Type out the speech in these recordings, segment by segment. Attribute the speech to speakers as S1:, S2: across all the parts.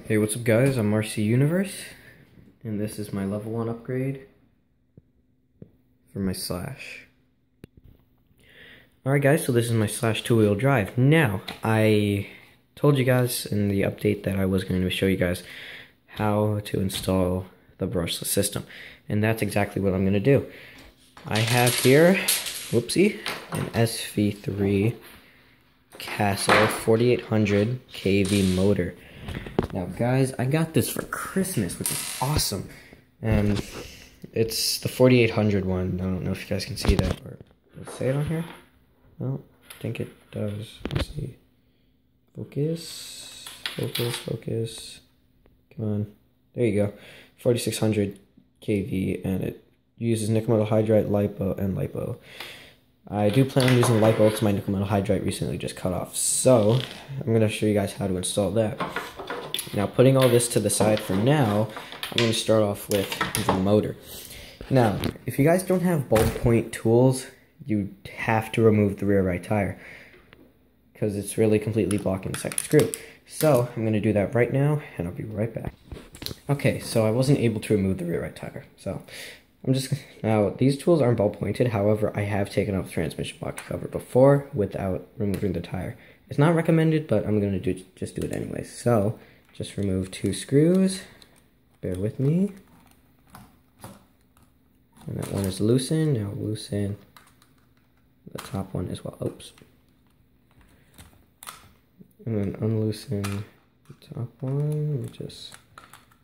S1: Hey, what's up guys? I'm RC Universe, and this is my level 1 upgrade for my Slash. Alright guys, so this is my Slash 2-wheel drive. Now, I told you guys in the update that I was going to show you guys how to install the brushless system, and that's exactly what I'm going to do. I have here, whoopsie, an SV3 Castle 4800 kV motor. Now guys, I got this for Christmas, which is awesome, and it's the 4800 one. I don't know if you guys can see that, or does it say it on here? No, I think it does. Let's see. Focus, focus, focus. Come on. There you go. 4600 kV, and it uses nickel metal hydride, LiPo, and LiPo. I do plan on using LiPo because my nickel metal hydride recently just cut off, so I'm going to show you guys how to install that. Now, putting all this to the side for now, I'm going to start off with the motor. Now, if you guys don't have ballpoint tools, you have to remove the rear right tire, because it's really completely blocking the second screw. So, I'm going to do that right now, and I'll be right back. Okay, so I wasn't able to remove the rear right tire, so now these tools aren't ball pointed. However, I have taken off the transmission box cover before without removing the tire. It's not recommended, but I'm going to just do it anyway. So, just remove 2 screws. Bear with me. And that one is loosened. Now loosen the top one as well. Oops. And then unloosen the top one. Let me just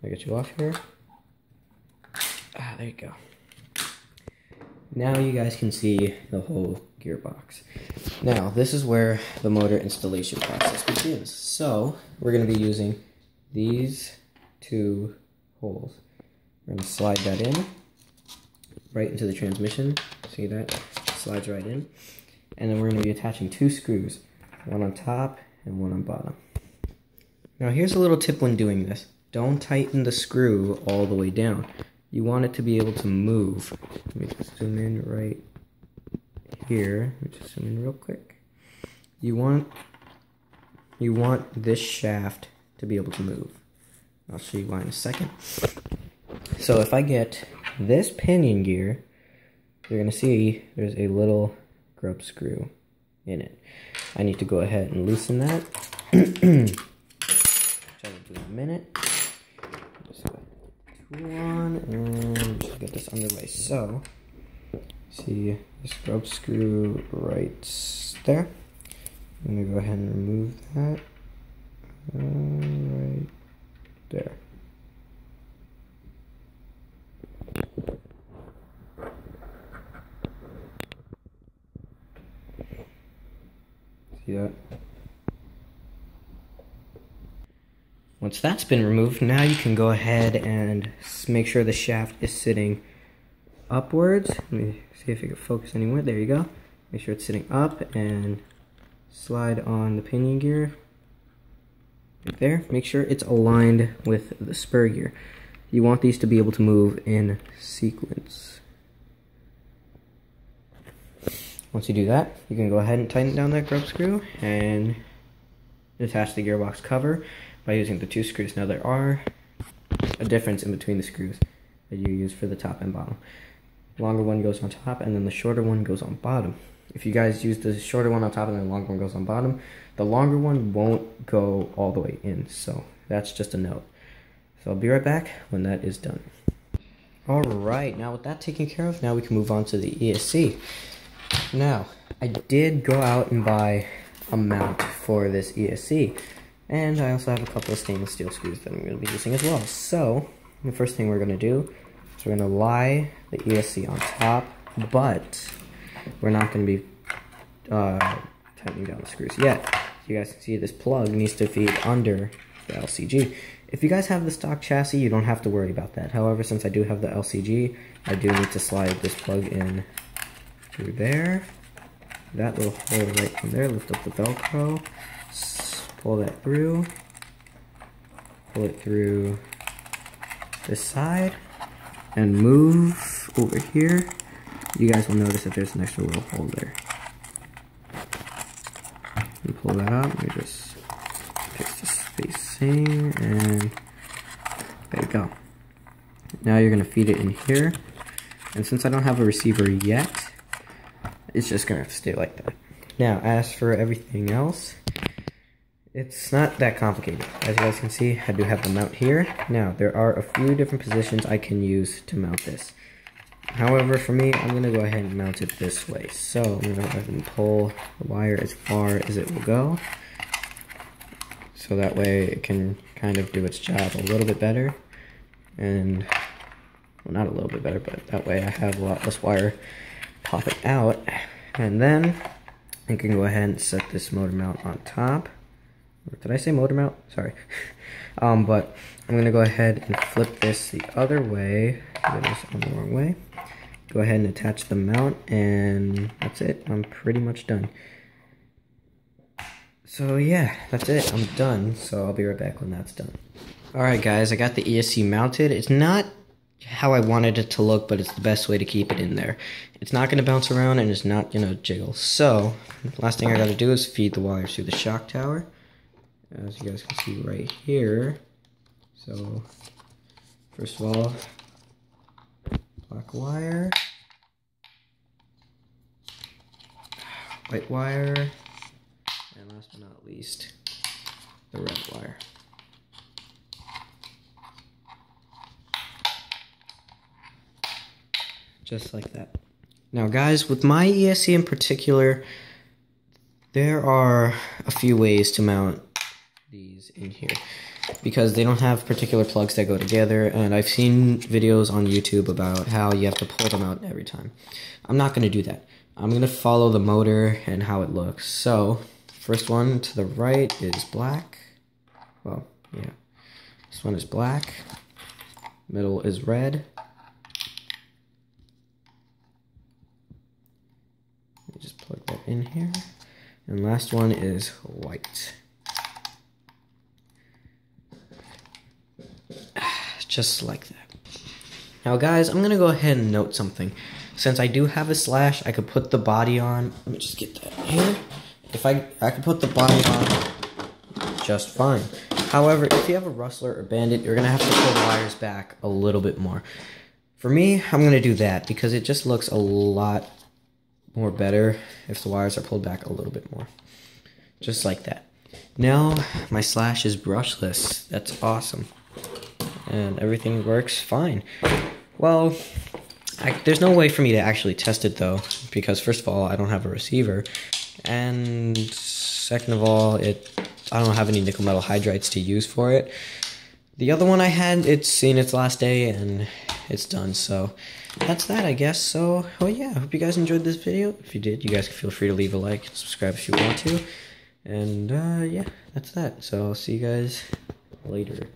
S1: get you off here. Ah, there you go. Now you guys can see the whole gearbox. Now, this is where the motor installation process begins. So, we're going to be using these 2 holes. We're going to slide that in, right into the transmission. See that? Slides right in. And then we're going to be attaching 2 screws, one on top and one on bottom. Now, here's a little tip when doing this. Don't tighten the screw all the way down. You want it to be able to move. Let me just zoom in right here. Let me just zoom in real quick. You want this shaft to be able to move. I'll show you why in a second. So if I get this pinion gear, you're going to see there's a little grub screw in it. I need to go ahead and loosen that. Which I will do in a minute. On, and just get this underway. So, see this grub screw right there. I'm gonna go ahead and remove that right there. See that? Once that's been removed, now you can go ahead and make sure the shaft is sitting upwards. Let me see if you can focus anywhere. There you go. Make sure it's sitting up and slide on the pinion gear. Right there. Make sure it's aligned with the spur gear. You want these to be able to move in sequence. Once you do that, you can go ahead and tighten down that grub screw and attach the gearbox cover by using the 2 screws. Now there are a difference in between the screws that you use for the top and bottom. The longer one goes on top and then the shorter one goes on bottom. If you guys use the shorter one on top and then the longer one goes on bottom, the longer one won't go all the way in. So that's just a note. So I'll be right back when that is done. Alright, now with that taken care of, now we can move on to the ESC. Now, I did go out and buy a mount for this ESC. And I also have a couple of stainless steel screws that I'm going to be using as well. So, the first thing we're going to do is we're going to lie the ESC on top, but we're not going to be tightening down the screws yet. You guys can see this plug needs to feed under the LCG. If you guys have the stock chassis, you don't have to worry about that. However, since I do have the LCG, I do need to slide this plug in through there. That little hole right from there, lift up the Velcro. Pull that through, pull it through this side, and move over here. You guys will notice that there's an extra little hole there. You pull that out, let me just fix this space thing, and there you go. Now you're gonna feed it in here, and since I don't have a receiver yet, it's just gonna stay like that. Now, as for everything else, it's not that complicated. As you guys can see, I do have the mount here. Now, there are a few different positions I can use to mount this. However, for me, I'm gonna go ahead and mount it this way. So, I'm gonna go ahead and pull the wire as far as it will go. So that way it can kind of do its job a little bit better. And, well, not a little bit better, but that way I have a lot less wire popping out. And then, I can go ahead and set this motor mount on top. Did I say motor mount? Sorry. But I'm gonna go ahead and flip this the other way. It was on the wrong way. Go ahead and attach the mount, and that's it. I'm pretty much done. So yeah, that's it. I'm done. So I'll be right back when that's done. Alright guys, I got the ESC mounted. It's not how I wanted it to look, but it's the best way to keep it in there. It's not gonna bounce around, and it's not gonna jiggle. So, the last thing I gotta do is feed the wires through the shock tower. As you guys can see right here. So, first of all, black wire, white wire, and last but not least, the red wire. Just like that. Now guys, with my ESC in particular, there are a few ways to mount these in here, because they don't have particular plugs that go together, and I've seen videos on YouTube about how you have to pull them out every time. I'm not going to do that. I'm going to follow the motor and how it looks. So, first one to the right is black. Well, yeah. This one is black. Middle is red. Let me just plug that in here. And last one is white. Just like that. Now guys, I'm gonna go ahead and note something. Since I do have a slash, I could put the body on. Let me just get that here. If I could put the body on just fine. However, if you have a rustler or bandit, you're gonna have to pull the wires back a little bit more. For me, I'm gonna do that because it just looks a lot more better if the wires are pulled back a little bit more. Just like that. Now, my slash is brushless. That's awesome. And everything works fine. Well, there's no way for me to actually test it though, because first of all, I don't have a receiver, and second of all, I don't have any nickel metal hydrides to use for it. The other one I had, it's seen its last day and it's done, so that's that, I guess. So, oh yeah, I hope you guys enjoyed this video. If you did, you guys can feel free to leave a like and subscribe if you want to. And yeah, that's that. So I'll see you guys later.